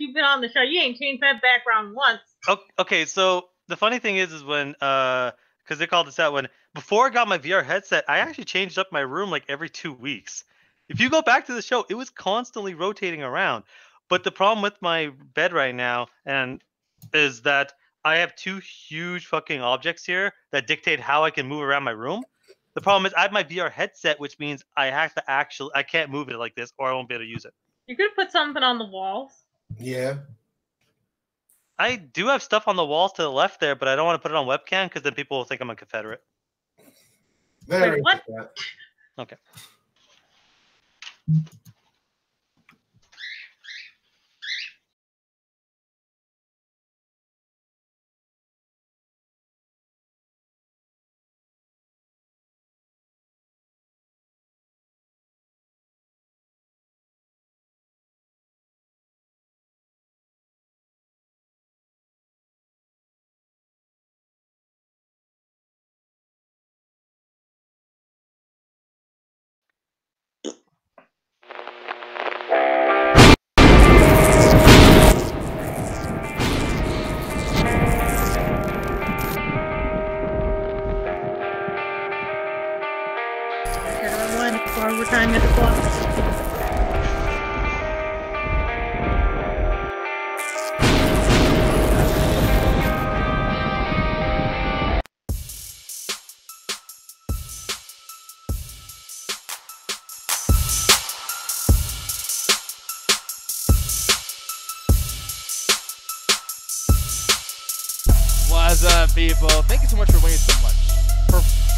you've been on the show. You ain't changed that background once. Okay, so the funny thing is when because they called this out when before I got my VR headset, I actually changed up my room like every 2 weeks. If you go back to the show, it was constantly rotating around. But the problem with my bed right now is that I have two huge fucking objects here that dictate how I can move around my room. The problem is I have my VR headset, which means I have to I can't move it like this or I won't be able to use it. You could put something on the walls. Yeah. I do have stuff on the walls to the left there, but I don't want to put it on webcam because then people will think I'm a Confederate. Wait, what? Okay. Time at the clock. What's up, people? Thank you so much for waiting so much.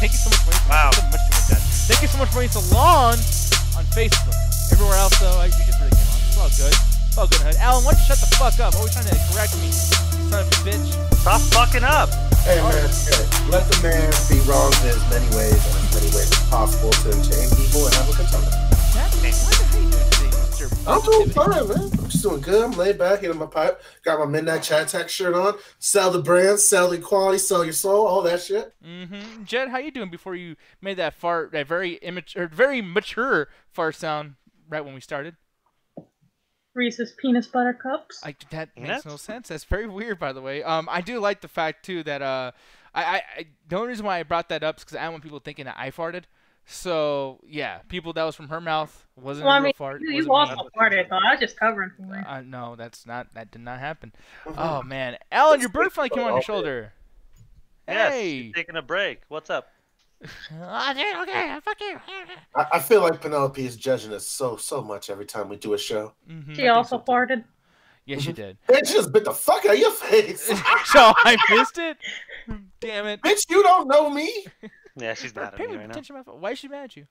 Thank you so much for waiting. Wow. So much too much that. Thank you so much for waiting so long on Facebook. Everywhere else, though, we just really came on. It's all good. It's all good, Hood. Alan, why don't you shut the fuck up? Always trying to correct me, son of a bitch. Stop fucking up. Hey, man, let the man be wrong in as many ways and as many ways as possible to entertain people and have a good time. What the hell are you doing today, Mr. I'm doing fine, man. I'm just doing good. I'm laid back, hitting my pipe. Got my Midnight Chat Attack shirt on. Sell the brand, sell the quality, sell your soul, all that shit. Mm-hmm. Jed, how you doing before you made that fart, that very immature, very mature fart sound right when we started? Reese's Peanut Butter Cups. That makes no sense. That's very weird, by the way. I do like the fact too that the only reason why I brought that up is because I don't want people thinking that I farted. So yeah, people, that was from her mouth. Wasn't a real fart. You also farted, though. I was just covering for you. No, that did not happen. Oh man, Alan, your bird finally came on your shoulder. Yes, Hey, taking a break. What's up? Okay, fuck you. I feel like Penelope is judging us so much every time we do a show. She also farted. Yes, she did. Bitch, she just bit the fuck out of your face. So I missed it. Damn it. Bitch, you don't know me. Yeah, she's mad at me right now. Why is she mad at you?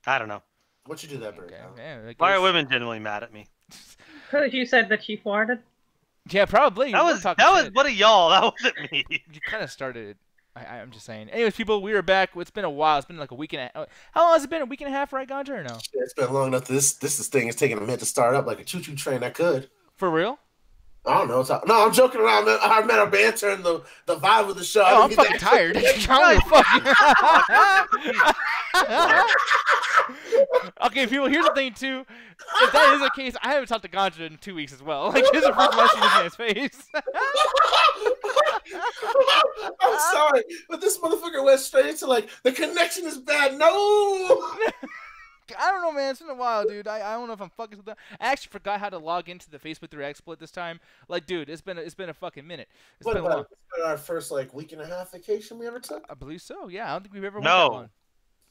I don't know. What you do that, bird? Yeah, Why are women generally mad at me? Because you said that she farted. Yeah, probably. That was one of y'all. That wasn't me. You kind of started it. I'm just saying. Anyways, people, we are back. It's been a while. It's been like a week and a half. How long has it been? A week and a half, right, Ganja, or no? Yeah, it's been long enough. This thing is taking a minute to start up like a choo-choo train. I could. For real? I don't know. No, I'm joking around. I meant our banter and the vibe of the show. Oh, I'm fucking tired. Okay, people, here's the thing, too. If that is the case, I haven't talked to Ganja in 2 weeks as well. Like, here's the first message in his face. I'm sorry, but this motherfucker went straight into, like, the connection is bad. No! I don't know, man. It's been a while, dude. I don't know if I'm fucking with that. I actually forgot how to log into the Facebook 3 exploit this time. Like, dude, it's been a fucking minute. It's been our first like week and a half vacation we ever took? I believe so. Yeah, I don't think we've ever went that long.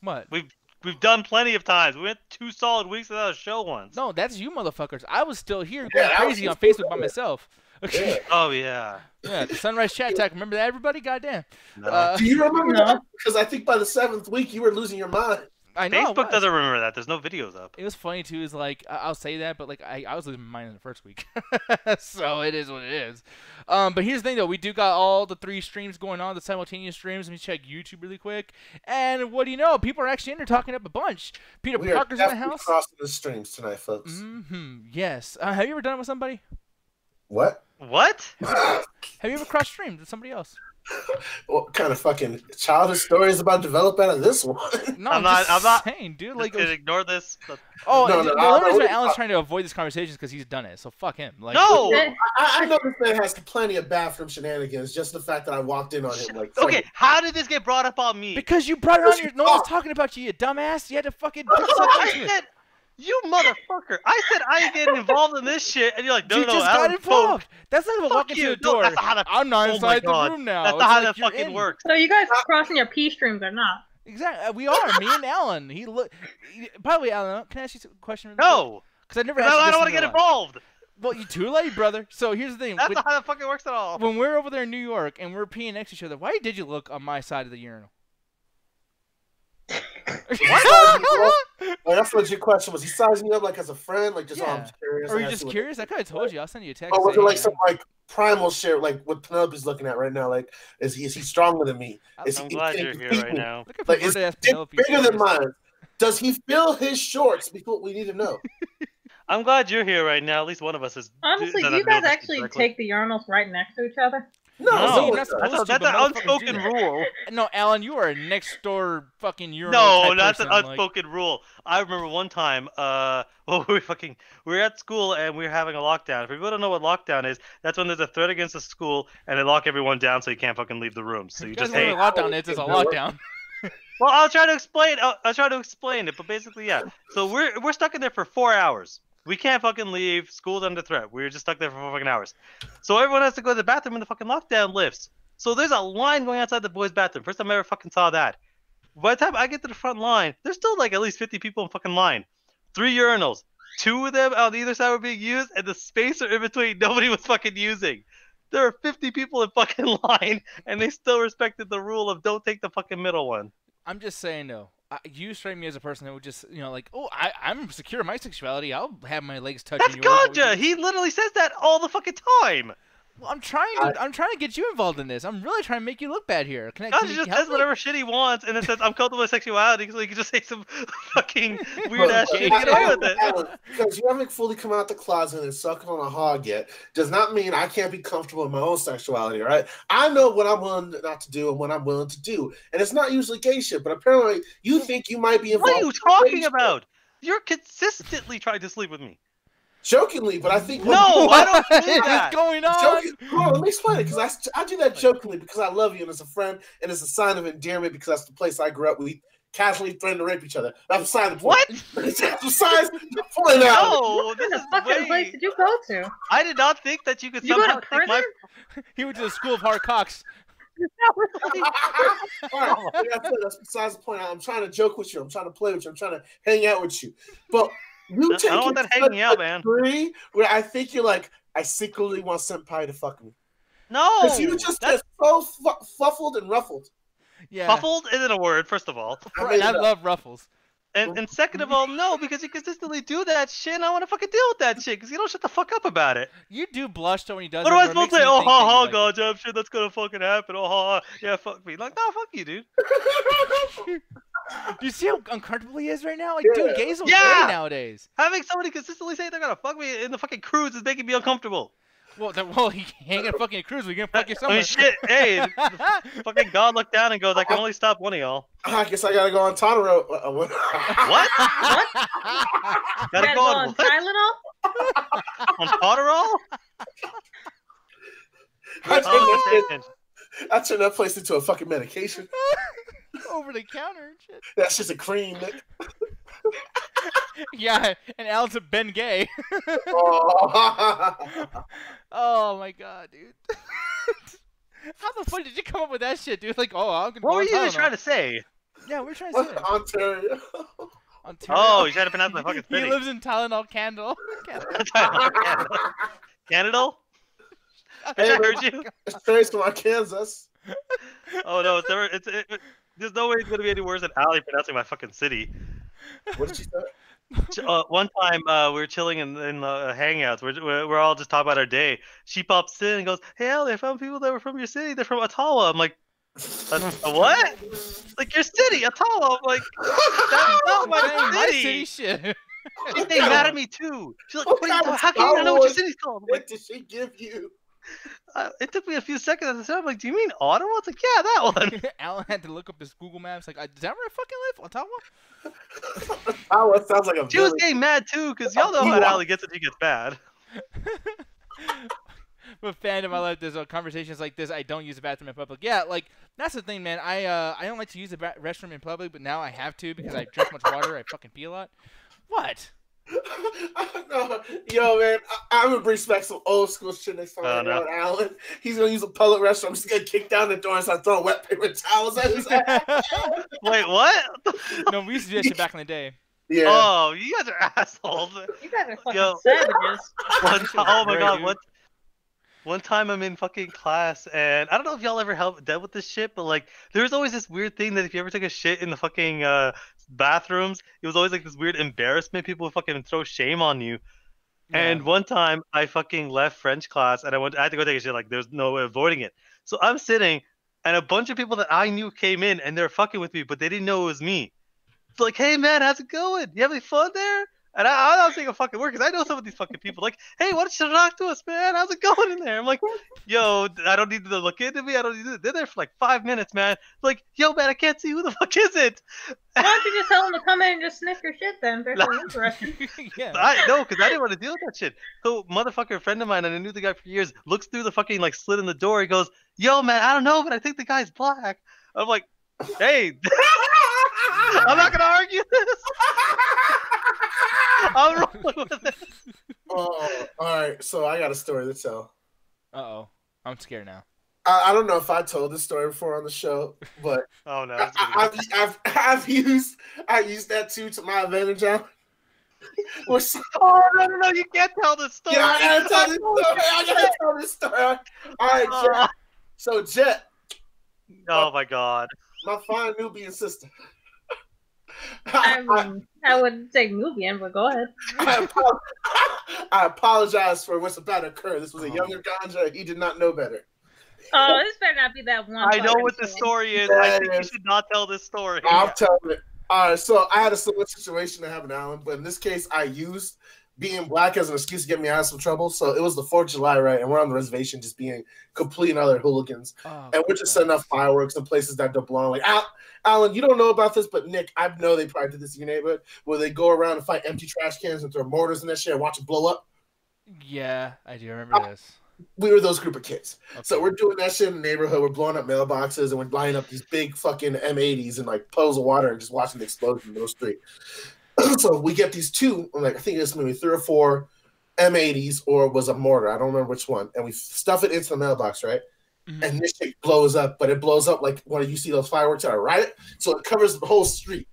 What? We've done plenty of times. We went 2 solid weeks without a show once. No, that's you motherfuckers. I was still here going crazy on Facebook by myself. Okay. Yeah. Oh yeah. Yeah, the Sunrise Chat Attack. Remember that, everybody? Goddamn. No. Do you remember that? Because I think by the 7th week you were losing your mind. I know. Facebook doesn't remember that. There's no videos up. It was funny too. Is like I'll say that, but like I was losing my mind in the first week, so it is what it is. But here's the thing though, we do got all the 3 streams going on, the simultaneous streams. Let me check YouTube really quick. And what do you know? People are actually in there talking up a bunch. Peter Parker's in the house. Crossing the streams tonight, folks. Yes. Have you ever done it with somebody? What? What? Have you ever crossed streams with somebody else? What kind of fucking childhood stories about develop out of this one? No, I'm not saying, dude. Just Like, gonna ignore this. oh, No, the no, only reason no. Alan's trying to avoid this conversation is because he's done it. So fuck him. Like, No. I know this man has plenty of bathroom shenanigans. Just the fact that I walked in on him. Like, Okay, how did this get brought up on me? because you brought it on your. No one was talking about you, you dumbass. You had to fucking put yourself I into it. said, you motherfucker! I said I ain't getting involved in this shit, and you're like, no, You no, just Alan, got involved. That's not even Fuck walking you. to the No, door. that's not how that- I'm not oh my inside the God. room now. That's It's not how like that you're fucking in. works. So you guys crossing your pee streams or not? Exactly. We are. Me and Alan. By the way, Alan, can I ask you a question? No, Because I never because asked you I this don't want in to get real life. involved. Well, you too late, brother. So here's the thing. That's not how that fucking works at all. When we're over there in New York and we're peeing next to each other, why did you look on my side of the urinal? Like, that's a legit question. Was he sizing you up like as a friend? Like, just, oh, I'm Yeah. just curious. Or I you gotta just see what- curious? I could have told you. I'll send you a text. Or was it saying, like hey, some like primal shit, like what Penelope's looking at right now? Like, is he stronger than me? Is I'm he, glad can you're he here beat right me? now. Look at Like, is Penelope. dick bigger than mine? Does he fill his shorts? Because what we need to know. I'm glad you're here right now. At least one of us is. Honestly, that do you knows guys this actually correctly. take the urinals right next to each other? No, No, you're not that's supposed to, That's but an motherfuckers do unspoken that. rule. No, Alan, you are a next door fucking urinal No, type that's person. an unspoken rule. I remember one time, well, we were at school and we were having a lockdown. If people don't know what lockdown is, that's when there's a threat against the school and they lock everyone down so you can't fucking leave the room. So you You guys just know hang. what a lockdown is? It's a lockdown. Well, I'll try to explain. I'll try to explain it, but basically, yeah. So we're stuck in there for 4 hours. We can't fucking leave. School's under threat. We're just stuck there for 4 fucking hours. So everyone has to go to the bathroom and the fucking lockdown lifts. So there's a line going outside the boys' bathroom. First time I ever fucking saw that. By the time I get to the front line, there's still like at least 50 people in fucking line. 3 urinals. 2 of them on either side were being used, and the spacer in between nobody was fucking using. There are 50 people in fucking line, and they still respected the rule of don't take the fucking middle one. I'm just saying, though. You strike me as a person who would just, like, oh, I'm secure in my sexuality. I'll have my legs touching That's yours. Ganja. He literally says that all the fucking time. Well, I'm trying to get you involved in this. I'm really trying to make you look bad here. Can Ganja you just help says me? whatever shit he wants, and it says I'm comfortable with sexuality, so he can just say some fucking weird ass Okay. shit and get away with it. Alan, because you haven't fully come out the closet and sucking on a hog yet, does not mean I can't be comfortable in my own sexuality, right? I know what I'm willing not to do and what I'm willing to do, and it's not usually gay shit. But apparently, you think you might be involved. What are you talking about? You're consistently trying to sleep with me. Jokingly, but I think No, I don't What do is that. going on? Joking, hold on, let me explain it, because I do that jokingly because I love you and as a friend and it's a sign of endearment because that's the place I grew up. We casually threatened to rape each other. That's beside the point. What? That's besides the point now. No, What this the is fucking place way. did you go to? I did not think that you could You go somehow to take my. prison? He went to the school of hard cocks. All right, like I said, that's besides the point. I'm trying to joke with you. I'm trying to play with you. I'm trying to hang out with you. But you I take don't want it that to hanging a out, man. degree where I think you're like, I secretly want Senpai to fuck me. No, Because you just that's get so fuffled and ruffled. Yeah. muffled isn't a word. First of all, I made And I it up. love ruffles. and second of all, no, because you consistently do that shit. And I want to fucking deal with that shit because you don't shut the fuck up about it. You do blush though when he does What it. am I where it supposed to makes say? me Oh, think ha that you ha, like it. God, I'm sure that's gonna fucking happen. Oh, ha, ha. Yeah, fuck me. Like, no, fuck you, dude. Do you see how uncomfortable he is right now? Like, Yeah. dude, gays don't Yeah. play nowadays. Having somebody consistently say they're gonna fuck me in the fucking cruise is making me uncomfortable. Well, he ain't gonna fucking cruise. We can fuck you I somewhere. mean, shit. Hey, fucking God looked down and goes, I can only stop one of y'all. I guess I gotta go on Totoro. What? What? Gotta You go on what? Tylenol? On Potterall? I turned that place into a fucking medication. Over the counter and shit. That's just a cream, Nick. Yeah, and Alan's a Ben Gay. Oh. Oh my god, dude. How the fuck did you come up with that shit, dude? Like, oh, I'm gonna What go were on you even Tylenol. trying to say? Yeah, we're trying to say that. Ontario. Ontario. Oh, you tried to pronounce my fucking He city. lives in Tylenol Candle. Canada? Bitch, I heard you. It's traced from Arkansas. Oh no, it's never. There's no way it's gonna be any worse than Ali pronouncing my fucking city. What did she say? One time we were chilling in the hangouts. We're all just talking about our day. She pops in and goes, "Hey, Ali, I found people that were from your city. They're from Ottawa." I'm like, "What? Like your city, Ottawa?" I'm like, "That's not Dang, my city." city shit. She's getting mad at me too. She's like, What "What are you kind talking? of How can you not know what your city's called?" I'm What like, did she give you? It took me a few seconds at the time. I'm like, do you mean Ottawa? It's like, yeah, that one. Alan had to look up his Google Maps. Like, is that where I fucking live? Ottawa? Ottawa sounds like a She was village. getting mad too, because y'all know how Allie gets if he gets bad. But fandom, I love this. Conversations like this, I don't use the bathroom in public. Yeah, like, that's the thing, man. I don't like to use the restroom in public, but now I have to because I drink much water. I fucking pee a lot. What? No, yo, man, I'm gonna bring back some old school shit next time I go with Alan. He's gonna use a public restroom. I'm just gonna kick down the door and start throwing wet paper towels at his ass. Wait, what? No, we used to do that shit back in the day. Yeah. Oh, you guys are assholes. You guys are fucking Yo. savages. Oh my Great, god, dude. one time I'm in fucking class, and I don't know if y'all ever dealt with this shit, but like, there's always this weird thing that if you ever took a shit in the fucking bathrooms, it was always like this weird embarrassment. People would fucking throw shame on you. Yeah. And one time I fucking left French class, and I had to go take a shit. Like, there's no way of avoiding it. So I'm sitting, and a bunch of people that I knew came in, and they're fucking with me, but they didn't know it was me. It's like, hey man, how's it going? You have any fun there? And I was taking a fucking word because I know some of these fucking people. Like, hey, why don't you talk to us, man? How's it going in there? I'm like, yo, I don't need to look into me. I don't need to. They're there for like 5 minutes, man. Like, yo, man, I can't see who the fuck is it. Why don't you just tell them to come in and just sniff your shit then? They're so interested. Yeah. No, because I didn't want to deal with that shit. So, motherfucker, a friend of mine, and I knew the guy for years, looks through the fucking like slit in the door. He goes, yo, man, I don't know, but I think the guy's black. I'm like, hey, I'm not gonna argue this. I'm rolling with it. Oh, all right. So I got a story to tell. Uh-oh. I'm scared now. I don't know if I told this story before on the show, but Oh no. I've used that too to my advantage now. Oh no, you can't tell this story. Yeah, I gotta tell this story. All right, Jet. So Jet. Oh my god. My fine Nubian sister. I wouldn't say Nubian, but go ahead. I apologize for what's about to occur. This was a younger ganja. He did not know better. Oh, this better not be that one. I know what the story is. I think you should not tell this story. I'm telling it. All right, so I had a similar situation that happened to Alan, but in this case, I used being black as an excuse to get me out of some trouble. So it was the 4th of July, right? And we're on the reservation just being complete and utter hooligans. And we're just setting up fireworks in places that don't belong. Like, Alan, you don't know about this, but Nick, I know they probably did this in your neighborhood where they go around and fight empty trash cans and throw mortars in that shit and watch it blow up. Yeah, I do remember this. We were those group of kids. Okay. So we're doing that shit in the neighborhood. We're blowing up mailboxes and we're lining up these big fucking M80s and like puddles of water and just watching the explosion in the middle of the street. So we get these two, like I think it's maybe 3 or 4 M80s or was a mortar. I don't remember which one. And we stuff it into the mailbox, right? Mm-hmm. And this shit blows up, but it blows up like when you see those fireworks that are riot. So it covers the whole street.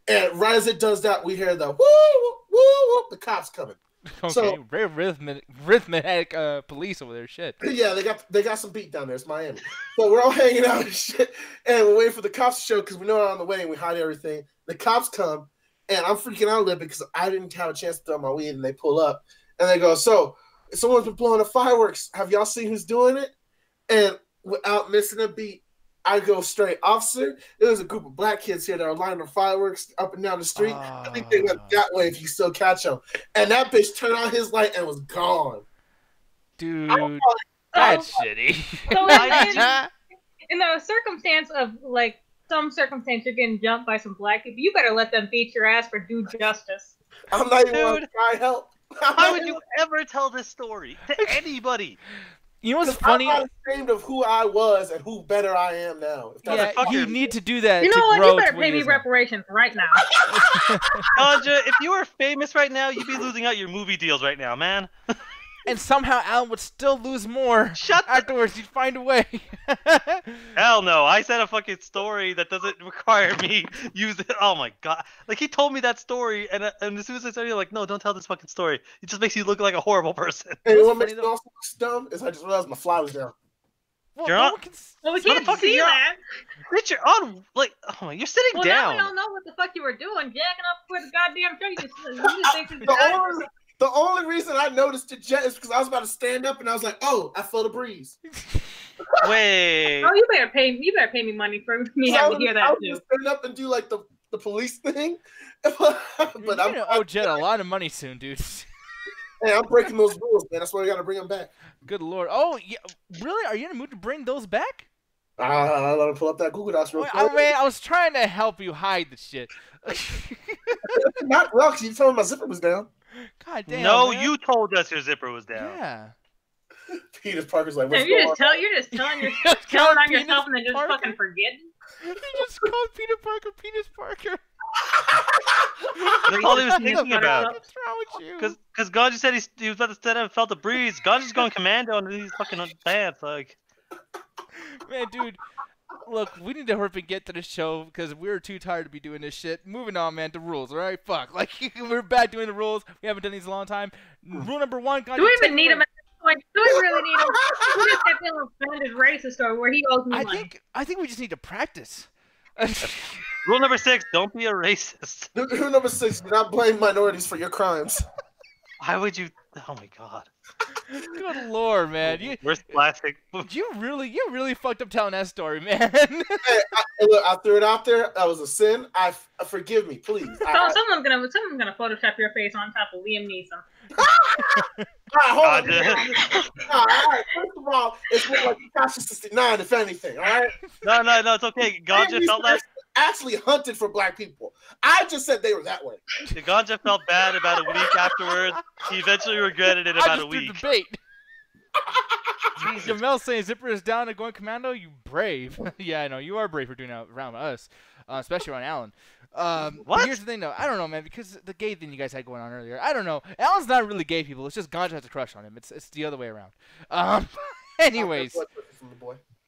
And right as it does that, we hear the woo, woo, woo, the cops coming. Okay, so, very rhythmic police over there. Shit. Yeah, they got some beat down there. It's Miami. So we're all hanging out and shit, and we're waiting for the cops to show because we know they're on the way and we hide everything. The cops come, and I'm freaking out a little bit because I didn't have a chance to throw my weed, and they pull up, and they go, so someone's been blowing up fireworks. Have y'all seen who's doing it? And without missing a beat, I go straight, officer. There was a group of black kids here that are lining the fireworks up and down the street. I think they went that way if you still catch them. And that bitch turned on his light and was gone. Dude, that's shitty. So in the circumstance of like some circumstance you're getting jumped by some black people, you better let them beat your ass for due justice. I'm not even going to try help. How would you ever tell this story to anybody? You know what's funny? I'm not ashamed of who I was and who better I am now. Yeah, you need to do that. You know to what? grow You better to pay me is reparations right now. Anja, if you were famous right now, you'd be losing out your movie deals right now, man. And somehow Alan would still lose more. Afterwards, you'd find a way. Hell no! I said a fucking story that doesn't require me use it. Oh my god! Like he told me that story, and as soon as I started, like, no, don't tell this fucking story. It just makes you look like a horrible person. And what makes me also look dumb is I just realized my fly was down. Well, You're on. Well, we can't see that. Bitch, you're on. Like, oh my, you're sitting down. Now we don't know what the fuck you were doing, jacking up for the goddamn show. You just think it's The only reason I noticed it, Jet, is because I was about to stand up and I was like, "Oh, I felt a breeze." Wait. Oh, you better pay me money for me having to hear that I was too. just stand up and do like the police thing, but You're gonna owe Jet a lot of money soon, dude. Hey, I'm breaking those rules, man. That's why we got to bring them back. Good Lord. Oh, yeah, really? Are you in the mood to bring those back? Let me pull up that Google Docs real quick. Oh, man, I was trying to help you hide the shit. Not well, because you told me my zipper was down. God damn. No, man. you told us your zipper was down. Yeah. Peter Parker's like, You're just telling telling on yourself and then just fucking forgetting. You just called Peter Parker Penis Parker. That's all he was thinking about. What's wrong with you? Because God just said he was about to stand up and felt the breeze. God just going commando under these fucking pants, like. Man, dude, look, we need to hurry up and get to the show because we're too tired to be doing this shit. Moving on, man, to rules, all right? Fuck. Like, we're back doing the rules. We haven't done these in a long time. Rule number 1, God, do we even need them at this point? Do we really need them? We just got that little offended racist story where he owes me money. I think we just need to practice. Rule number 6, don't be a racist. Rule number 6, do not blame minorities for your crimes. Why would you? Oh my God. Good Lord, man. Where's plastic? You really fucked up telling that story, man. Hey, look, I threw it out there. That was a sin. Forgive me, please. Someone's gonna Photoshop your face on top of Liam Neeson. All right, hold on. All right, first of all, it's more like Pikachu 69, if anything. All right. No, it's okay. Ganja felt like actually hunted for black people. I just said they were that way. Ganja felt bad about a week afterwards. He eventually regretted it about a week. Debate. Jamel's saying zipper is down and going commando. You brave. Yeah, I know you are brave for doing that around us, especially around Alan. What? Here's the thing, though. I don't know, man, because the gay thing you guys had going on earlier. I don't know. Alan's not really gay people. It's just Ganja has a crush on him. It's the other way around. Anyways.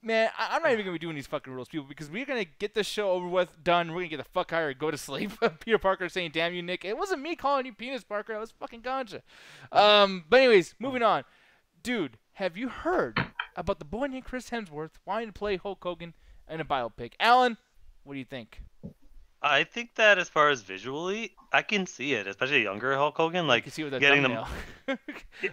Man, I'm not even going to be doing these fucking rules, people, because we're going to get this show over with, done. We're going to get the fuck out and go to sleep. Peter Parker saying, damn you, Nick. It wasn't me calling you Penis Parker. It was fucking Ganja. But anyways, moving on. Dude, have you heard about the boy named Chris Hemsworth wanting to play Hulk Hogan in a biopic? Alan, what do you think? I think that as far as visually, I can see it, especially a younger Hulk Hogan, like You can see with that getting thumbnail. them.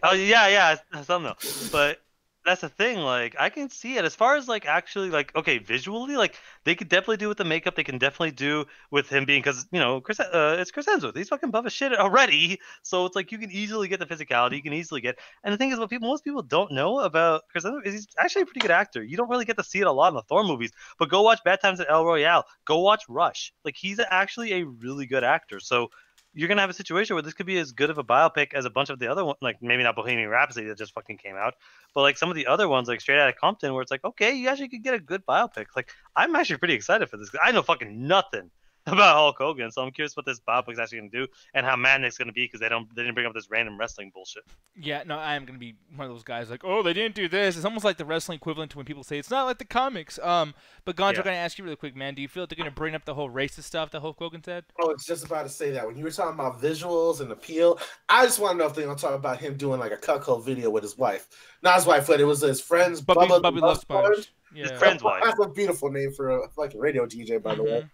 Oh yeah, thumbnail. But that's the thing, like I can see it as far as like actually like okay, visually, like they could definitely do with the makeup. They can definitely do with him being because it's Chris Hemsworth. He's fucking buff as shit already, so it's like you can easily get the physicality. You can easily get. And the thing is, what most people don't know about Chris Hemsworth is he's actually a pretty good actor. You don't really get to see it a lot in the Thor movies, but go watch Bad Times at El Royale. Go watch Rush. Like he's actually a really good actor. So you're gonna have a situation where this could be as good of a biopic as a bunch of the other ones, like maybe not Bohemian Rhapsody that just fucking came out, but like some of the other ones, like Straight Outta Compton, where it's like, okay, you actually could get a good biopic. Like I'm actually pretty excited for this. I know fucking nothing about Hulk Hogan, so I'm curious what this biopic's actually gonna do and how mad it's gonna be because they didn't bring up this random wrestling bullshit. Yeah, no, I am gonna be one of those guys like, oh, they didn't do this. It's almost like the wrestling equivalent to when people say it's not like the comics. But Ganja, I'm gonna ask you really quick, man. Do you feel like they're gonna bring up the whole racist stuff that Hulk Hogan said? Oh, it's just about to say that when you were talking about visuals and appeal, I just want to know if they're gonna talk about him doing like a cuckold video with his wife, not his wife, but it was his friend's Bubby Love Sponge. Yeah. His friend's wife. That's a beautiful name for a fucking radio DJ, by the way.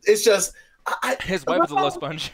It's just. His wife was a love sponge.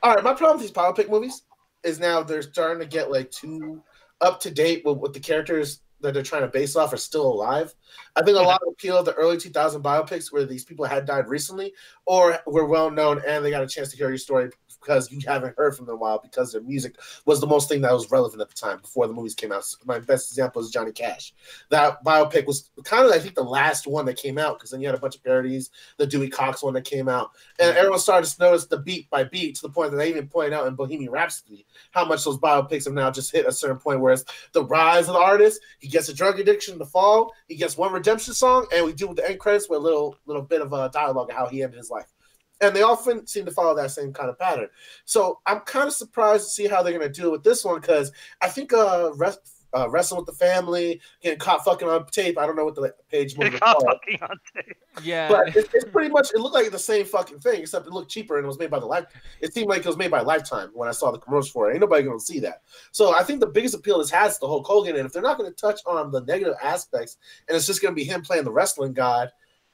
All right, my problem with these biopic movies is now they're starting to get like too up to date with the characters that they're trying to base off are still alive. I think a lot of the appeal of the early 2000 biopics where these people had died recently or were well known and they got a chance to hear your story because you haven't heard from them in a while because their music was the most thing that was relevant at the time before the movies came out. My best example is Johnny Cash. That biopic was kind of, I think, the last one that came out because then you had a bunch of parodies, the Dewey Cox one that came out, and everyone started to notice the beat by beat to the point that they even point out in Bohemian Rhapsody how much those biopics have now just hit a certain point where it's the rise of the artist, he gets a drug addiction in the fall, he gets one redemption song, and we do with the end credits with a little bit of a dialogue of how he ended his life. And they often seem to follow that same kind of pattern. So I'm kind of surprised to see how they're going to do it with this one because I think Wrestling with the Family, getting caught fucking on tape. I don't know what the page movie was called. Fucking on tape. Yeah. But it's pretty much, it looked like the same fucking thing, except it looked cheaper and it was made by it seemed like it was made by Lifetime when I saw the commercials for it. Ain't nobody going to see that. So I think the biggest appeal this has to Hulk Hogan, and if they're not going to touch on the negative aspects and it's just going to be him playing the wrestling god,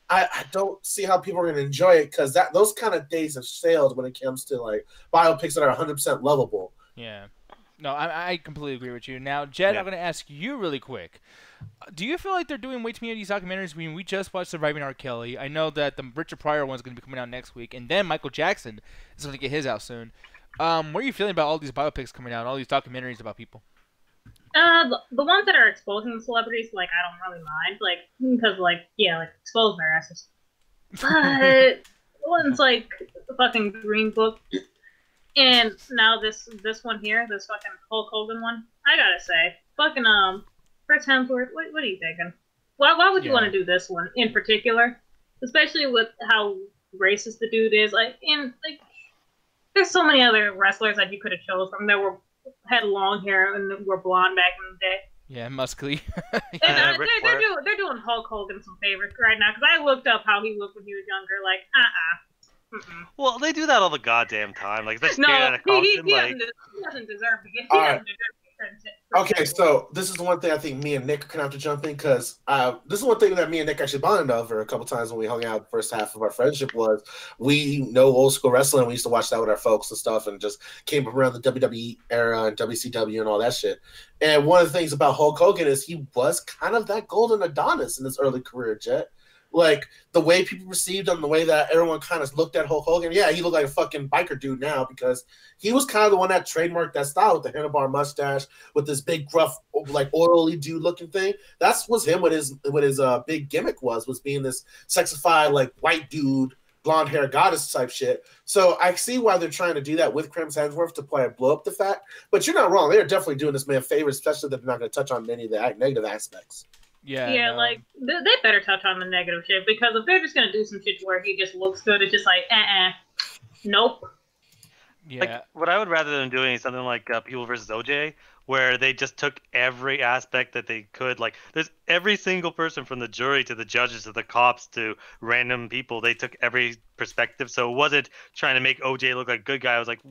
I don't see how people are going to enjoy it because those kind of days have sailed when it comes to like biopics that are 100% lovable. Yeah. No, I completely agree with you. Now, Jed, Yeah. I'm going to ask you really quick. Do you feel like they're doing way too many of these documentaries? I mean, we just watched Surviving R. Kelly. I know that the Richard Pryor one's going to be coming out next week, and then Michael Jackson is going to get his out soon. What are you feeling about all these biopics coming out, all these documentaries about people? The ones that are exposing the celebrities, like, I don't really mind, like, because, like, yeah, like, expose their asses. But the ones like the fucking Green Book, and now this one here, this fucking Hulk Hogan one, I gotta say, fucking Chris Hemsworth, what are you thinking? Why would you want to do this one in particular, especially with how racist the dude is? Like, and like, there's so many other wrestlers that you could have chose from that had long hair and were blonde back in the day. Yeah, muscly. And they're doing Hulk Hogan some favors right now, because I looked up how he looked when he was younger. Like, Well, they do that all the goddamn time. Like, they no, he like... doesn't deserve to get. Okay, so this is the one thing I think me and Nick are gonna have to jump in, because this is one thing that me and Nick actually bonded over a couple times when we hung out the first half of our friendship. Was we know old school wrestling, we used to watch that with our folks and stuff, and just came around the WWE era and WCW and all that shit. And one of the things about Hulk Hogan is he was kind of that golden Adonis in his early career, Jet. Like, the way people received him, the way that everyone kind of looked at Hulk Hogan. Yeah, he looked like a fucking biker dude now, because he was kind of the one that trademarked that style with the handlebar mustache, with this big, gruff, like, oily dude looking thing. That's was him. What his big gimmick was being this sexified, like, white dude, blonde hair goddess type shit. So I see why they're trying to do that with Chris Hemsworth to blow up the fact. But you're not wrong. They're definitely doing this man favors, especially that they're not going to touch on many of the negative aspects. Yeah, no. Like, they better touch on the negative shit, because if they're just gonna do some shit where he just looks good, it's just like, nope. Yeah. Like, what I would rather than doing is something like People vs. OJ, where they just took every aspect that they could. Like, there's every single person from the jury to the judges to the cops to random people. They took every perspective, so it wasn't trying to make OJ look like a good guy. I was like,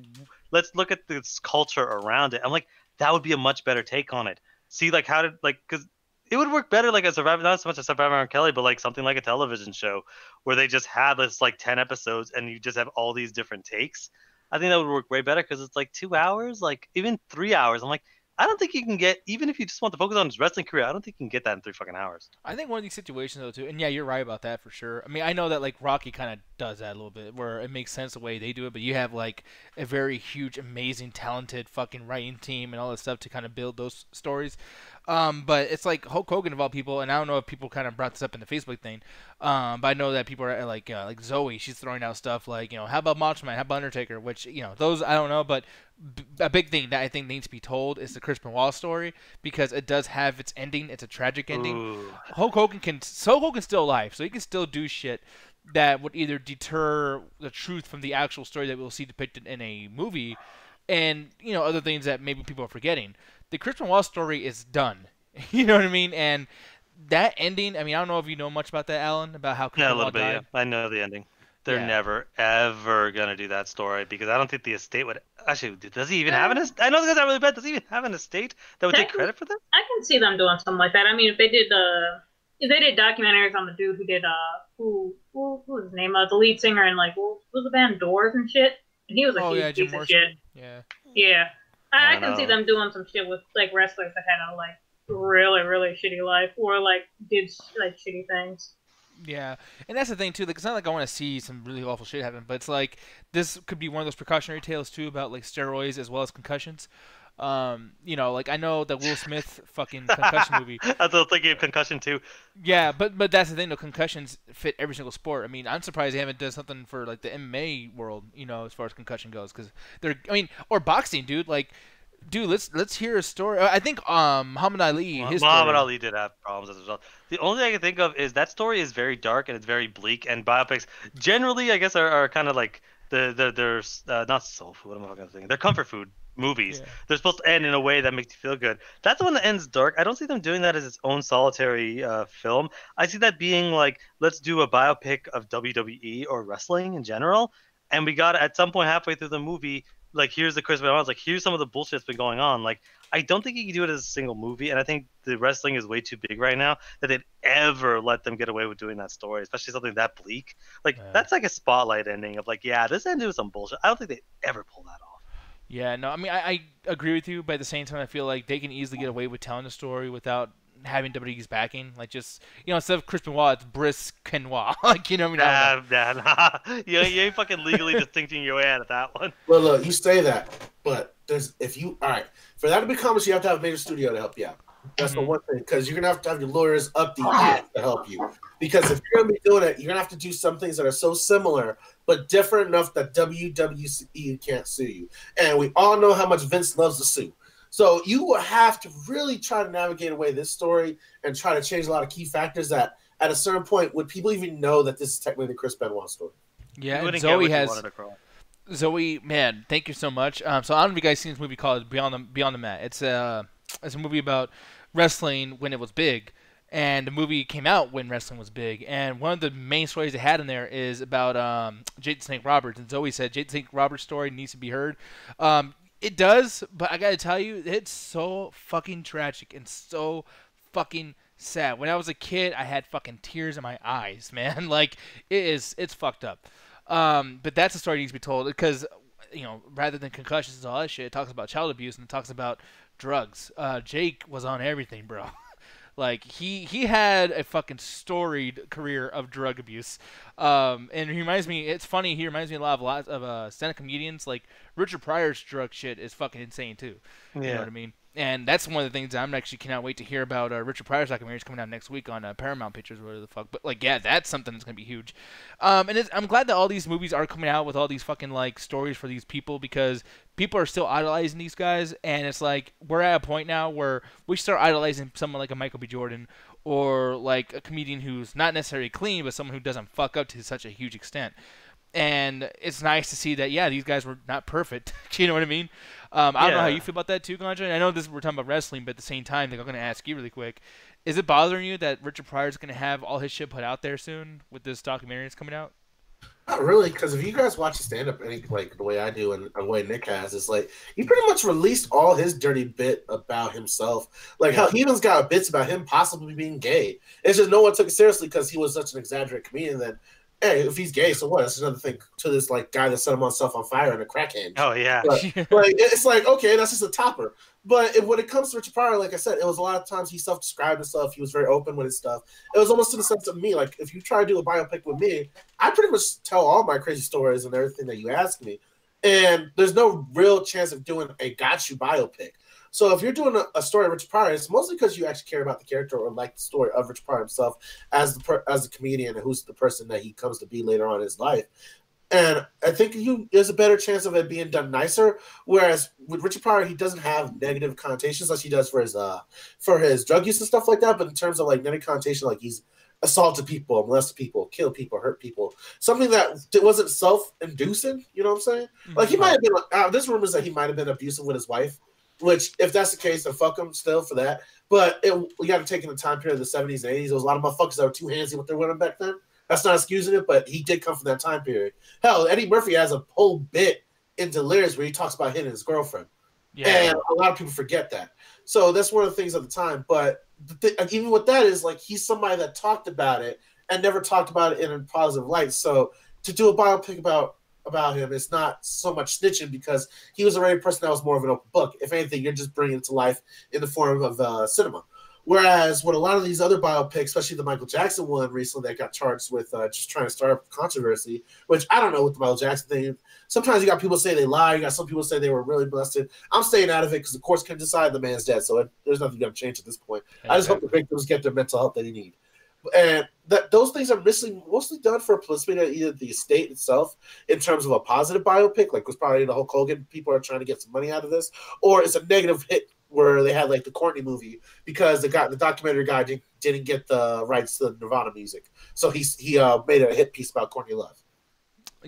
let's look at this culture around it. I'm like, that would be a much better take on it. See, like, how did, like, because it would work better like a Survivor, not so much a Survivor on Kelly, but like something like a television show where they just had this like 10 episodes and you just have all these different takes. I think that would work way better, because it's like 2 hours, like even 3 hours. I'm like, I don't think you can get, even if you just want to focus on his wrestling career, I don't think you can get that in 3 fucking hours. I think one of these situations though too, and yeah, you're right about that for sure. I mean, I know that like Rocky kind of does that a little bit, where it makes sense the way they do it, but you have like a very huge, amazing, talented fucking writing team and all that stuff to kind of build those stories. But it's like Hulk Hogan of all people, and I don't know if people kind of brought this up in the Facebook thing, but I know that people are like Zoe, she's throwing out stuff like, how about Macho Man, how about Undertaker, which, those I don't know, but a big thing that I think needs to be told is the Chris Benoit story, because it does have its ending. It's a tragic ending. Ooh. Hulk Hogan's still alive, so he can still do shit that would either deter the truth from the actual story that we'll see depicted in a movie, and other things that maybe people are forgetting. The Chris Benoit story is done. You know what I mean? And that ending, I mean, I don't know if you know much about that, Alan, about how Chris Benoit died. Yeah, I know the ending. They're never, ever going to do that story, because I don't think the estate would... Actually, does he even have an estate? I know this guy's not really bad. Does he even have an estate that would take credit for this? I can see them doing something like that. I mean, if they did documentaries on the dude who did, who was his name? The lead singer in, like, what was the band Doors and shit? And he was a huge piece of shit. Yeah. Yeah. I can see them doing some shit with, like, wrestlers that had a, like, really, really shitty life, or, like, did, like, shitty things. Yeah, and that's the thing too. Like, it's not like I want to see some really awful shit happen, but it's like this could be one of those precautionary tales too about like steroids as well as concussions. Like I know that Will Smith fucking concussion movie. I was thinking of concussion too. Yeah, but that's the thing. The concussions fit every single sport. I mean, I'm surprised they haven't done something for like the MMA world. As far as concussion goes, because or boxing, dude. Like. Dude, let's hear a story. I think Muhammad Ali. Muhammad Ali did have problems as well. The only thing I can think of is that story is very dark and it's very bleak. And biopics generally, I guess, are kind of like they're not soul food. What am I going to think? They're comfort food movies. Yeah. They're supposed to end in a way that makes you feel good. That's the one that ends dark. I don't see them doing that as its own solitary film. I see that being like, let's do a biopic of WWE or wrestling in general. And we got at some point halfway through the movie. Like, here's the Chris Benoit. Like, here's some of the bullshit that's been going on. Like, I don't think you can do it as a single movie, and I think the wrestling is way too big right now that they'd ever let them get away with doing that story, especially something that bleak. Like, that's like a spotlight ending of like, yeah, this ended with some bullshit. I don't think they'd ever pull that off. Yeah, no, I mean, I agree with you, but at the same time, I feel like they can easily get away with telling the story without having WWE's backing. Like, just, instead of Chris Benoit, it's Brice Benoit. Like, I mean, I don't know. Nah. You ain't fucking legally distincting your way out of that one. Well, look, you say that, but all right, for that to be common, you have to have a major studio to help you out. That's the one thing, because you're gonna have your lawyers up the ass to help you. Because if you're gonna be doing it, you're gonna have to do some things that are so similar but different enough that WWE can't sue you. And we all know how much Vince loves to sue. So you will have to really try to navigate away this story and try to change a lot of key factors that, at a certain point, would people even know that this is technically the Chris Benoit story? Yeah, and Zoe, man, thank you so much. So I don't know if you guys seen this movie called Beyond the Mat. It's a movie about wrestling when it was big, and the movie came out when wrestling was big. And one of the main stories they had in there is about Jade the Snake Roberts. And Zoe said Jade the Snake Roberts' story needs to be heard. It does, but I gotta tell you, it's so fucking tragic and so fucking sad. When I was a kid, I had fucking tears in my eyes, man. Like, it's fucked up. But that's a story that needs to be told because, rather than concussions and all that shit, it talks about child abuse and it talks about drugs. Jake was on everything, bro. Like, he had a fucking storied career of drug abuse. And he reminds me, it's funny, he reminds me a lot of stand-up comedians. Like, Richard Pryor's drug shit is fucking insane, too. You know what I mean? And that's one of the things that I'm actually cannot wait to hear about. Richard Pryor's documentary is coming out next week on Paramount Pictures, whatever the fuck. But, like, yeah, that's something that's going to be huge. And I'm glad that all these movies are coming out with all these fucking, like, stories for these people because people are still idolizing these guys. And it's like, we're at a point now where we start idolizing someone like a Michael B. Jordan or, like, a comedian who's not necessarily clean, but someone who doesn't fuck up to such a huge extent. And it's nice to see that, yeah, these guys were not perfect. You know what I mean? I don't know how you feel about that too, Ganja. I know we're talking about wrestling, but at the same time, I'm going to ask you really quick. Is it bothering you that Richard Pryor's going to have all his shit put out there soon with this documentary that's coming out? Not really, because if you guys watch the stand-up like the way I do and the way Nick has, it's like he pretty much released all his dirty bit about himself. Like how he even's got bits about him possibly being gay. It's just no one took it seriously because he was such an exaggerated comedian that, hey, if he's gay, so what? That's another thing to this like guy that set himself on fire in a crack hand. Oh yeah. But, like it's like, okay, that's just a topper. But when it comes to Richard Pryor, like I said, it was a lot of times he self-described himself. He was very open with his stuff. It was almost in the sense of me. Like if you try to do a biopic with me, I pretty much tell all my crazy stories and everything that you ask me. And there's no real chance of doing a got you biopic. So if you're doing a story of Richard Pryor, it's mostly because you actually care about the character or like the story of Richard Pryor himself as the comedian and who's the person that he comes to be later on in his life. And I think there's a better chance of it being done nicer. Whereas with Richard Pryor, he doesn't have negative connotations as he does for his drug use and stuff like that. But in terms of like negative connotation, like he's assaulted people, molested people, killed people, hurt people, something that wasn't self-inducing. You know what I'm saying? Like he might have been. There's rumors that he might have been abusive with his wife. Which, if that's the case, then fuck him still for that. But we got to take in the time period of the 70s and 80s. There was a lot of motherfuckers that were too handsy with their women back then. That's not excusing it, but he did come from that time period. Hell, Eddie Murphy has a whole bit in Delirious where he talks about him and his girlfriend. Yeah. And a lot of people forget that. So that's one of the things at the time. But even with that is, like, he's somebody that talked about it and never talked about it in a positive light. So to do a biopic about him, it's not so much snitching because he was already a person that was more of an open book. If anything, you're just bringing it to life in the form of cinema. Whereas with a lot of these other biopics, especially the Michael Jackson one recently that got charged with just trying to start up controversy, which I don't know what the Michael Jackson thing. Sometimes you got people say they lie. You got some people say they were really molested. I'm staying out of it because the courts can decide the man's dead. So there's nothing going to change at this point. Exactly. I just hope the victims get the mental health they need. And those things are mostly done for publicity to either the estate itself in terms of a positive biopic, like was probably the Hulk Hogan, people are trying to get some money out of this, or it's a negative hit where they had like the Courtney movie because the documentary guy didn't get the rights to the Nirvana music, so he made a hit piece about Courtney Love.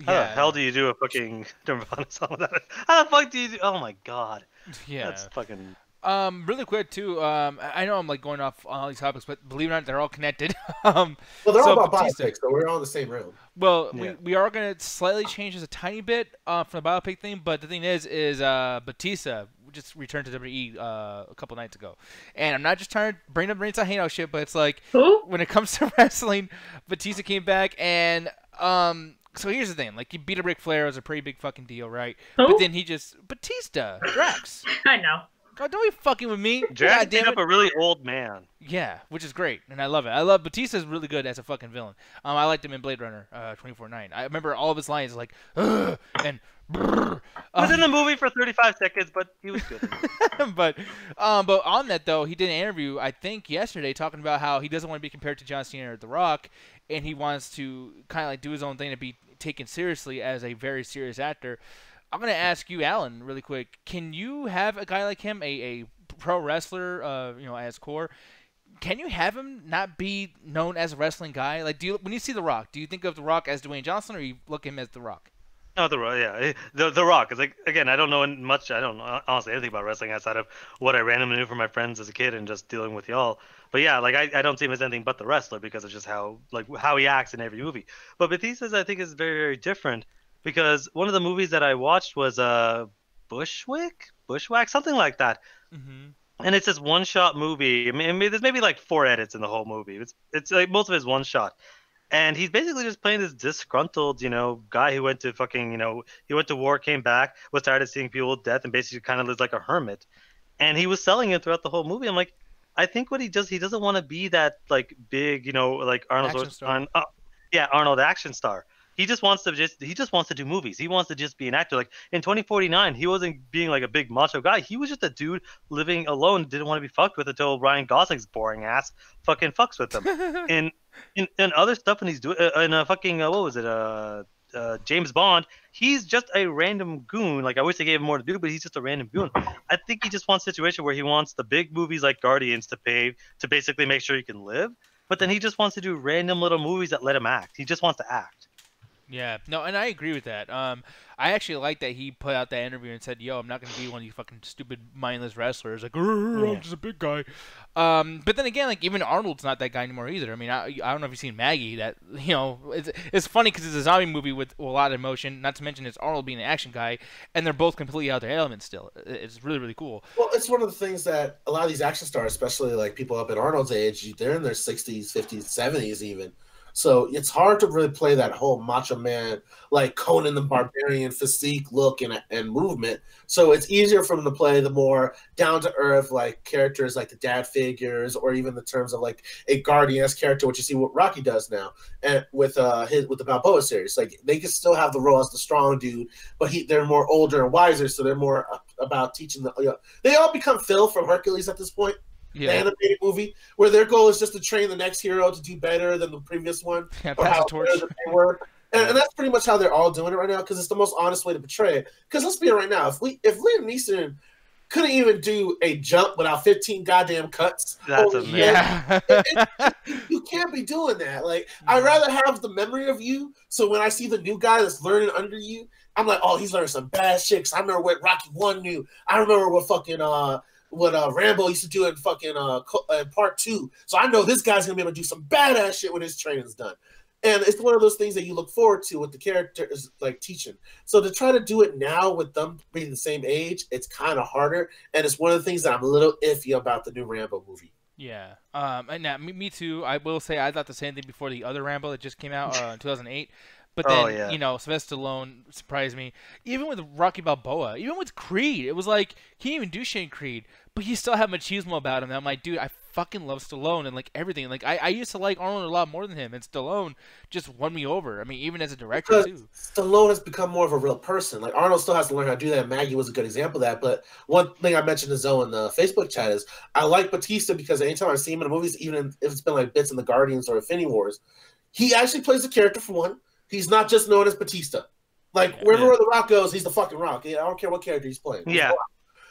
How the hell do you do a fucking Nirvana song with that? How the fuck do you do? Oh my god. Yeah. That's fucking. Really quick too. I know I'm like going off on all these topics, but believe it or not, they're all connected. Well, they're all about biopics, so we're all in the same room. Well, yeah. we are gonna slightly change this a tiny bit from the biopic thing, but the thing is Batista just returned to WWE a couple nights ago, and I'm not just trying to bring up Reigns Hangout shit, but it's like when it comes to wrestling, Batista came back and So here's the thing, like, he beat a Ric Flair, it was a pretty big fucking deal, right? Who? But then Batista, Drax. I know. God, don't be fucking with me. Jack God beat damn up it. a really old man. Yeah, which is great, and I love it. I love Batista's really good as a fucking villain. I liked him in Blade Runner 2049. I remember all of his lines like "Ugh," and brrr. He was in the movie for 35 seconds, but he was good. but on that though, he did an interview I think yesterday talking about how he doesn't want to be compared to John Cena or The Rock, and he wants to kind of like do his own thing to be taken seriously as a very serious actor. I'm gonna ask you, Alan, really quick. Can you have a guy like him, a pro wrestler, as core? Can you have him not be known as a wrestling guy? Like, when you see The Rock, do you think of The Rock as Dwayne Johnson, or you look at him as The Rock? No, The Rock, yeah. The Rock. Cause like, again, I don't know much. I don't know, honestly, anything about wrestling outside of what I randomly knew from my friends as a kid and just dealing with y'all. But yeah, like, I don't see him as anything but the wrestler because of just how he acts in every movie. But Batista's, I think, is very, very different because one of the movies that I watched was Bushwhack, something like that. Mm-hmm. And it's this one-shot movie. I mean, there's maybe like 4 edits in the whole movie. It's like most of it's one shot. And he's basically just playing this disgruntled, guy who went to he went to war, came back, was tired of seeing people with death, and basically kind of lives like a hermit. And he was selling it throughout the whole movie. I'm like, I think what he does, he doesn't want to be that like big, like Arnold action star. He just wants to do movies. He wants to just be an actor. Like in 2049, he wasn't being like a big macho guy. He was just a dude living alone, didn't want to be fucked with until Ryan Gosling's boring ass fucking fucks with him. in other stuff, and he's doing in a fucking what was it? James Bond. He's just a random goon. Like I wish they gave him more to do, but he's just a random goon. I think he just wants a situation where he wants the big movies like Guardians to pay to basically make sure he can live. But then he just wants to do random little movies that let him act. He just wants to act. Yeah, no, and I agree with that. I actually like that he put out that interview and said, "Yo, I'm not gonna be one of you fucking stupid, mindless wrestlers. Like, I'm just a big guy." But then again, like even Arnold's not that guy anymore either. I mean, I don't know if you've seen Maggie. That it's funny because it's a zombie movie with a lot of emotion. Not to mention it's Arnold being an action guy, and they're both completely out of their element still. It's really, really cool. Well, it's one of the things that a lot of these action stars, especially like people up at Arnold's age, they're in their 60s, 50s, 70s even. So it's hard to really play that whole macho man, like Conan the Barbarian physique look and movement. So it's easier for him to play the more down-to-earth like characters like the dad figures, or even the terms of like a Guardian-esque character, which you see what Rocky does now, and with the Balboa series. Like they can still have the role as the strong dude, but they're more older and wiser, so they're more about teaching they all become Phil from Hercules at this point. Yeah. The animated movie, where their goal is just to train the next hero to do better than the previous one, or how better than they were. And that's pretty much how they're all doing it right now, because it's the most honest way to portray it. Because let's be right now, if Liam Neeson couldn't even do a jump without 15 goddamn cuts, that's amazing. You can't be doing that. Like, I'd rather have the memory of you, so when I see the new guy that's learning under you, I'm like, oh, he's learning some bad shit. 'Cause I remember what Rocky 1 knew. I remember what fucking what Rambo used to do in fucking part 2. So I know this guy's gonna be able to do some badass shit when his training's done. And it's one of those things that you look forward to with the characters like teaching. So to try to do it now with them being the same age, it's kind of harder. And it's one of the things that I'm a little iffy about the new Rambo movie. Yeah. And now, me too. I will say I thought the same thing before the other Rambo that just came out in 2008. But then, Sylvester Stallone surprised me. Even with Rocky Balboa, even with Creed, it was like, he didn't even do shit in Creed, but he still had machismo about him. And I'm like, dude, I fucking love Stallone and like everything. Like, I used to like Arnold a lot more than him, and Stallone just won me over. I mean, even as a director, too. Stallone has become more of a real person. Like, Arnold still has to learn how to do that, and Maggie was a good example of that. But one thing I mentioned to Zoe in the Facebook chat is I like Batista because anytime I see him in the movies, even if it's been like bits in the Guardians or Infinity Wars, he actually plays the character for one. He's not just known as Batista. Like, wherever The Rock goes, he's the fucking Rock. I don't care what character he's playing. Yeah.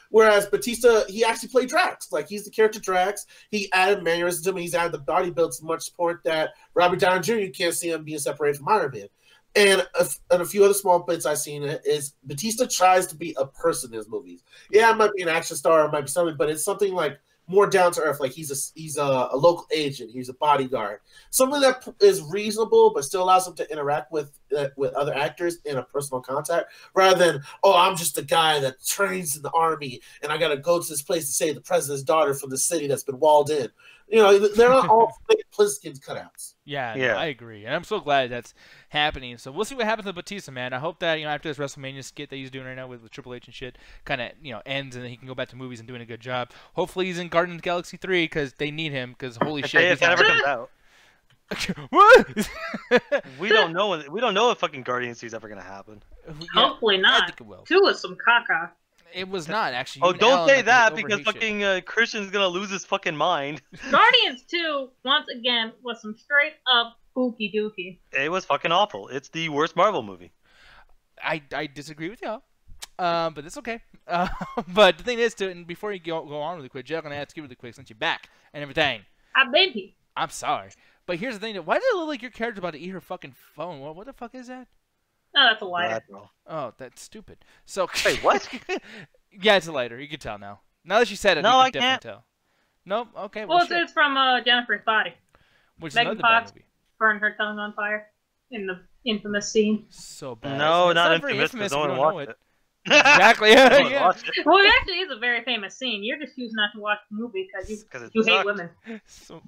Whereas Batista, he actually played Drax. Like, he's the character Drax. He added mannerisms to him. He's added the body build to much point that Robert Downey Jr., you can't see him being separated from Iron Man. And a few other small bits I've seen is Batista tries to be a person in his movies. Yeah, it might be an action star, it might be something, but it's something like more down to earth, like he's a local agent, he's a bodyguard, something that is reasonable but still allows him to interact with other actors in a personal contact, rather than, oh, I'm just a guy that trains in the army and I gotta go to this place to save the president's daughter from the city that's been walled in. You know, they're not all fake Pliskins cutouts. Yeah, Yeah. No, I agree, and I'm so glad that's happening. So we'll see what happens with Batista, man. I hope that after this WrestleMania skit that he's doing right now with Triple H and shit, kind of ends, and then he can go back to movies and doing a good job. Hopefully he's in Guardians of the Galaxy 3 because they need him. Because holy shit, If that ever comes out, what? we don't know. We don't know if fucking Guardians 3 is ever gonna happen. Hopefully I not. think it will. 2 was some caca. It was not actually. Oh, You and don't Alan say like to that overhate because shit. fucking Christian's gonna lose his fucking mind. Guardians 2, once again, was some straight up spooky dookie. It was fucking awful. It's the worst Marvel movie. I disagree with y'all. But that's okay. But the thing is, and before you go on really quick, Jack, I'm gonna ask you really quick since you're back and everything. I baby. I'm sorry, but here's the thing: why does it look like your character's about to eat her fucking phone? What the fuck is that? No, that's a lighter. Oh, that's stupid. So Wait, what? Yeah, it's a lighter. You can tell now. Now that you said it, No, you I can can't. definitely tell. Nope. Okay. Well, shit. it's from Jennifer's Body. Which is Megan another bad Fox. movie. Burned her tongue on fire in the infamous scene. So bad. No, It's not very infamous because if no you one don't know watched it. Exactly. No one Yeah. watched it. Well, it actually is a very famous scene. You're just choosing not to watch the movie because it you hate sucked. women. So,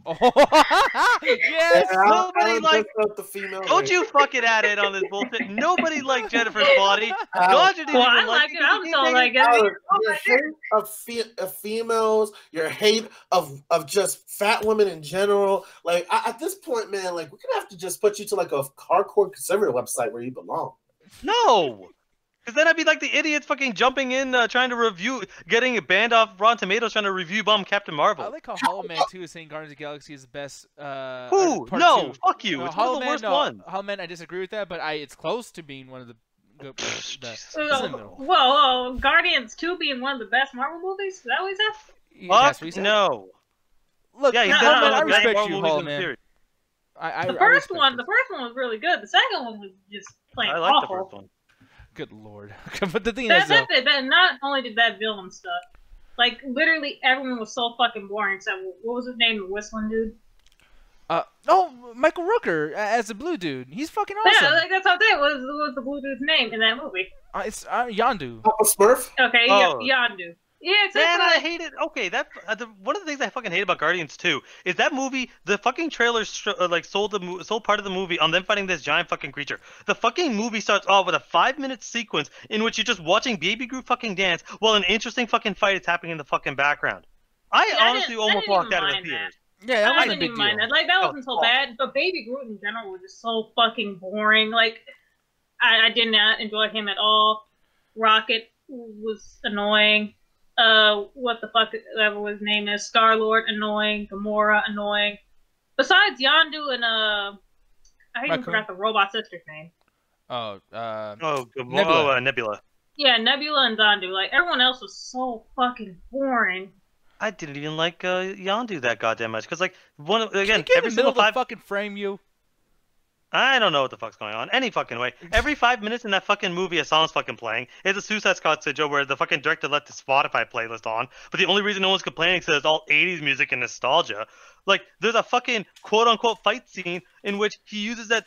yes. Nobody liked- the female. Don't you fucking add it on this bullshit. Nobody liked Jennifer's Body. God didn't Well, even I like it. because I'm he so keep like taking- it. Your hate of females, your hate of just fat women in general. Like at this point, man, like we're gonna have to just put you to like a hardcore conservative website where you belong. No. Because then I'd be like the idiots fucking jumping in, trying to review, getting banned off Rotten Tomatoes, trying to review bomb Captain Marvel. I like how Hollow Man 2 is saying Guardians of the Galaxy is the best. Who? Part No, 2. fuck you. No, It's one of Hollow the Man, worst no, ones. Hollow Man, I disagree with that, but it's close to being one of the good. It's in the middle. Whoa, Guardians 2 being one of the best Marvel movies? Is that what he said? That's Fuck what he said. no. Look, Yeah, he No, said Hollow one Man, of I the best respect Marvel you, movies Hollow in the Man. series. The first one was really good. The second one was just plain I like the awful. first one. Good lord. But the thing is, though, That not only did that villain stuff, like literally everyone was so fucking boring except what was his name, the whistling dude. Michael Rooker as the blue dude. He's fucking awesome. Yeah, like that's how that was the blue dude's name in that movie. It's Yondu. Papa Smurf. Okay, Oh. Yondu. Yeah, except Man, for I like, hate it. Okay, one of the things I fucking hate about Guardians 2 is that movie. The fucking trailer sold part of the movie on them fighting this giant fucking creature. The fucking movie starts off with a 5-minute sequence in which you're just watching Baby Groot fucking dance while an interesting fucking fight is happening in the fucking background. I honestly almost walked out of the theater. Yeah, that I wasn't a didn't big even deal. mind that. Like that That wasn't was so awful. bad, but Baby Groot in general was just so fucking boring. Like I did not enjoy him at all. Rocket was annoying. What the fuck ever his name is, Star-Lord annoying, Gamora annoying. Besides Yondu and I even Raccoon? forgot the robot sister's name. Oh, Nebula. Nebula. Yeah, Nebula and Yondu. Like everyone else was so fucking boring. I didn't even like Yondu that goddamn much because like Can again you get in every the middle single of the 5. fucking frame, you. I don't know what the fuck's going on. Any fucking way. Every 5 minutes in that fucking movie, a song's fucking playing. It's a Suicide Squad syndrome where the fucking director let the Spotify playlist on, but the only reason no one's complaining is because it's all 80s music and nostalgia. Like, there's a fucking quote-unquote fight scene in which he uses that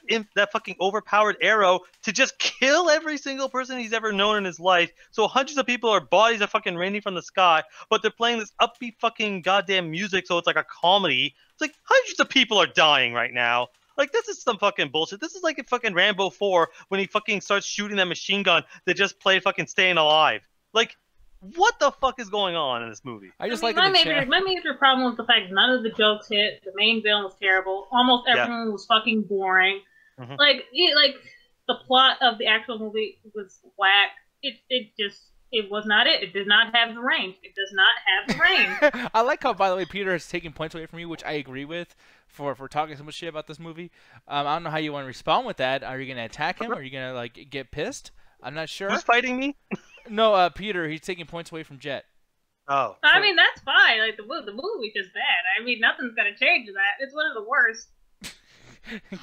fucking overpowered arrow to just kill every single person he's ever known in his life. So hundreds of people, or bodies are fucking raining from the sky, but they're playing this upbeat fucking goddamn music, so it's like a comedy. It's like hundreds of people are dying right now. Like, this is some fucking bullshit. This is like in fucking Rambo 4 when he fucking starts shooting that machine gun that just played fucking Staying Alive. Like, what the fuck is going on in this movie? I just I mean, like my major problem was the fact none of the jokes hit. The main villain was terrible. Almost Yeah. everyone was fucking boring. Mhm. Like the plot of the actual movie was whack. It was not it. It did not have the range. It does not have the range. I like how, by the way, Peter has taken points away from you, which I agree with for talking so much shit about this movie. I don't know how you want to respond with that. Are you gonna attack him? Are you gonna like get pissed? I'm not sure. Who's fighting me? No, Peter, he's taking points away from Jet. Oh. I mean, that's fine. Like the movie's just bad. I mean, nothing's gonna change that. It's one of the worst.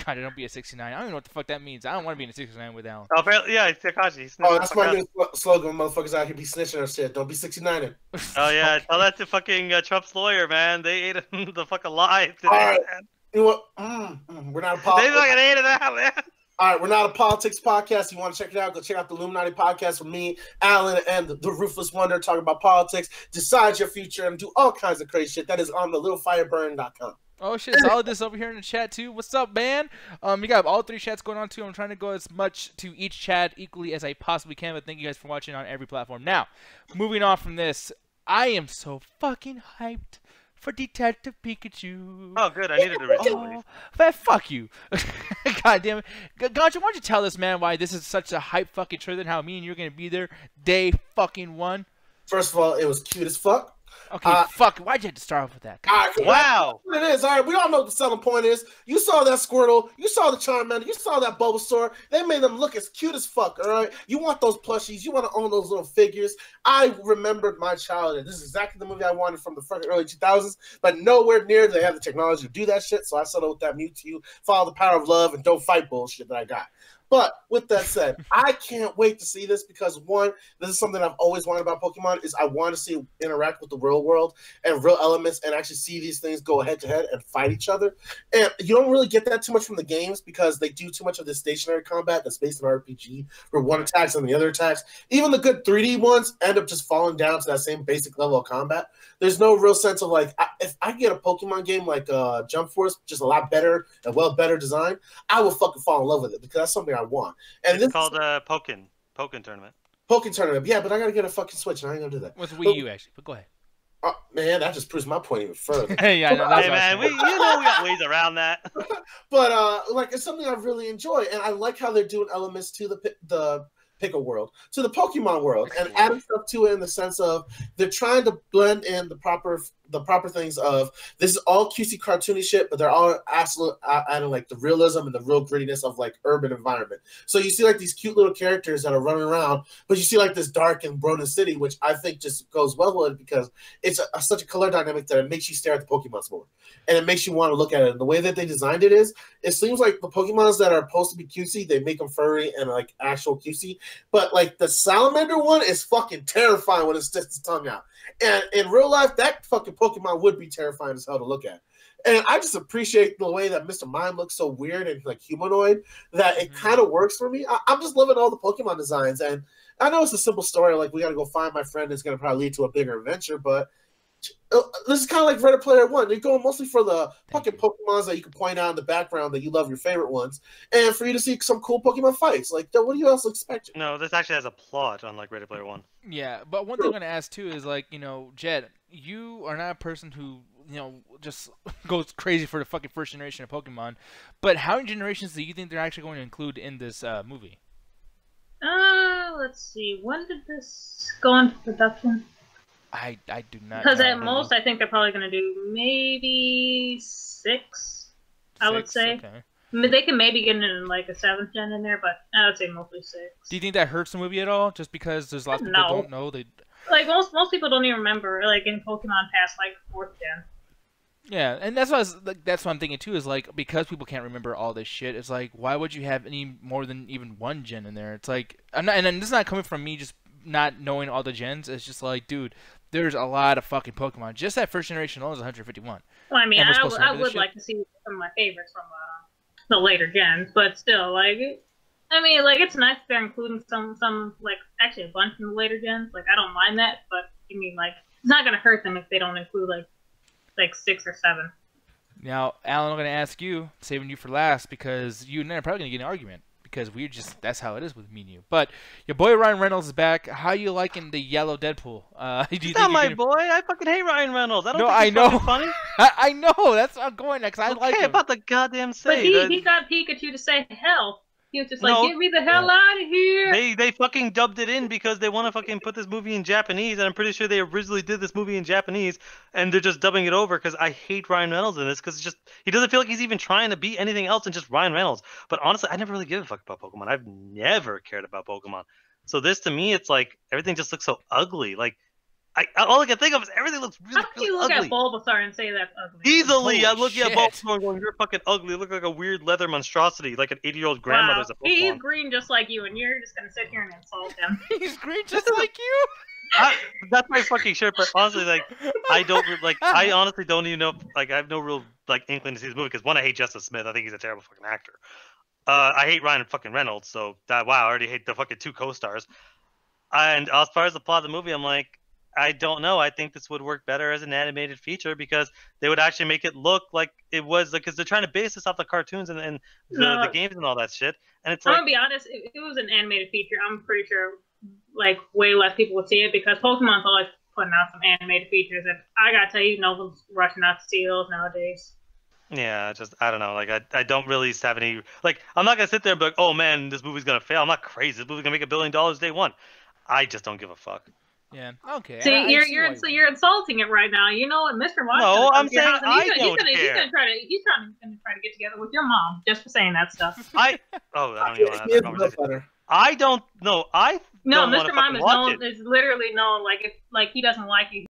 God, don't be a 69. I don't even know what the fuck that means. I don't want to be in a 69 with Alan. Oh, apparently, yeah, it's Takashi. Oh, that's my new slogan. Motherfuckers out here be snitching or shit. Don't be 69ing. Oh, yeah, tell that to fucking Trump's lawyer, man. They ate him the fuck alive today, All right. man. You know what? We're not They apologizing. fucking hated that, man. All right, we're not a politics podcast. You want to check it out, go check out the Illuminati podcast with me, Alan, and the Ruthless Wonder talking about politics, decide your future, and do all kinds of crazy shit. That is on the littlefireburn.com. Oh shit, Solid this over here in the chat too. What's up, man? You got all 3 chats going on too. I'm trying to go as much to each chat equally as I possibly can, but thank you guys for watching on every platform. Now, moving on from this, I am so fucking hyped for Detective Pikachu. Oh, good. I needed to read Oh, man, fuck you. God damn it. Gotcha, why don't you tell this man why this is such a hype fucking trailer and how me and you're going to be there day fucking 1? First of all, it was cute as fuck. Okay, fuck. Why'd you have to start off with that? Wow. It is. All right, we all know what the selling point is. You saw that Squirtle. You saw the Charmander. You saw that Bulbasaur. They made them look as cute as fuck, all right? You want those plushies. You want to own those little figures. I remembered my childhood. This is exactly the movie I wanted from the fucking early 2000s, but nowhere near do they have the technology to do that shit, so I settled with that Mewtwo, follow the power of love, and don't fight bullshit that I got. But with that said, I can't wait to see this because, one, this is something I've always wanted about Pokemon is I want to see it interact with the real world and real elements and actually see these things go head-to-head and fight each other. And you don't really get that too much from the games because they do too much of this stationary combat that's based on RPG where one attacks and the other attacks. Even the good 3D ones end up just falling down to that same basic level of combat. There's no real sense of, like, if I get a Pokemon game like Jump Force, just a lot better and better designed, I will fucking fall in love with it because that's something I want. And it's called Pokken Tournament. Pokken Tournament, yeah, but I gotta get a fucking Switch, and I ain't gonna do that. With Wii U, actually, but go ahead. Oh, man, that just proves my point even further. Yeah, no, hey, man, we got ways around that. But like, it's something I really enjoy, and I like how they're doing elements to the Pickle world, to the Pokemon world, and adding stuff to it in the sense of they're trying to blend in the proper things of this is all cutesy cartoony shit, but they're all absolute adding like the realism and the real grittiness of like urban environment. So you see like these cute little characters that are running around, but you see like this dark and brooding city, which I think just goes well with it because it's such a color dynamic that it makes you stare at the Pokemon more, and it makes you want to look at it. And the way that they designed it is, it seems like the Pokemons that are supposed to be cutesy, they make them furry and like actual cutesy. But like the Salamander one is fucking terrifying when it sticks its tongue out. And in real life, that fucking Pokemon would be terrifying as hell to look at. And I just appreciate the way that Mr. Mime looks so weird and like humanoid that it kind of works for me. I'm just loving all the Pokemon designs. And I know it's a simple story, like we got to go find my friend that's going to probably lead to a bigger adventure, but this is kind of like Ready Player One. You're going mostly for the fucking Pokemons that you can point out in the background that you love your favorite ones, and for you to see some cool Pokemon fights. Like, what do you else expect? No, this actually has a plot, unlike Ready Player One. Yeah, but one thing I'm going to ask too is like, Jed, you are not a person who, just goes crazy for the fucking first generation of Pokemon, but how many generations do you think they're actually going to include in this movie? Let's see. When did this go into production? I do not. Because at most, I think they're probably going to do maybe 6. I would say. Okay. I mean, they can maybe get in like a 7th gen in there, but I would say mostly 6. Do you think that hurts the movie at all? Just because there's lots of people don't know they. Like most people don't even remember like in Pokemon past like 4th gen. Yeah, and that's what I'm thinking too. Is like because people can't remember all this shit. It's like why would you have any more than even 1 gen in there? It's like and this is not coming from me just not knowing all the gens. It's just like, dude, there's a lot of fucking Pokemon. Just that first generation alone is 151. Well, I mean, I would like to see some of my favorites from the later gens, but still, like, I mean, like, it's nice they're including some, like, actually a bunch from the later gens. Like, I don't mind that, but, I mean, like, it's not going to hurt them if they don't include, like 6 or 7. Now, Alan, I'm going to ask you, saving you for last, because you and I are probably going to get in an argument. Because that's how it is with me and you. But your boy Ryan Reynolds is back. How you liking the yellow Deadpool? He's not my boy. I fucking hate Ryan Reynolds. I don't think he's know. Funny. I know. That's what I'm going next. I like him. about the goddamn But he got Pikachu to say hell. He was just like, get me the hell out of here. They fucking dubbed it in because they want to fucking put this movie in Japanese, and I'm pretty sure they originally did this movie in Japanese, and they're just dubbing it over because I hate Ryan Reynolds in this because he doesn't feel like he's even trying to be anything else than just Ryan Reynolds. But honestly, I never really give a fuck about Pokemon. I've never cared about Pokemon. So this, to me, it's like everything just looks so ugly. Like, all I can think of is everything looks really, How can you look ugly. at Bulbasaur and say that's ugly? Easily, I'm looking shit. at Bulbasaur and going, you're fucking ugly. You look like a weird leather monstrosity, like an 80-year-old grandmother's a Pokemon. He's green just like you, and you're just going to sit here and insult him. He's green just like you? That's my fucking shirt, but honestly, like, I honestly don't even know, like, I have no real, like, inkling to see this movie, because one, I hate Justice Smith. I think he's a terrible fucking actor. I hate Ryan fucking Reynolds, so I already hate the fucking 2 co-stars. And as far as the plot of the movie, I'm like, I don't know. I think this would work better as an animated feature because they would actually make it look like it was, because they're trying to base this off the cartoons and the games and all that shit. And it's I'm like, gonna be honest, if it was an animated feature, I'm pretty sure like way less people would see it because Pokemon's always putting out some animated features, and I gotta tell you, no one's rushing out to see those nowadays. yeah, just I don't know. Like I don't really have any, like, I'm not gonna sit there and be like, oh man, this movie's gonna fail. I'm not crazy. This movie's gonna make $1 billion day one. I just don't give a fuck. Yeah. Okay. See, you're insulting it right now. You know what, Mr. Watson? No, I'm saying he's don't gonna care. He's trying to try to get together with your mom just for saying that stuff. I don't even want to have that conversation. I don't know. No, don't Mr. Mom is literally known like if he doesn't like you,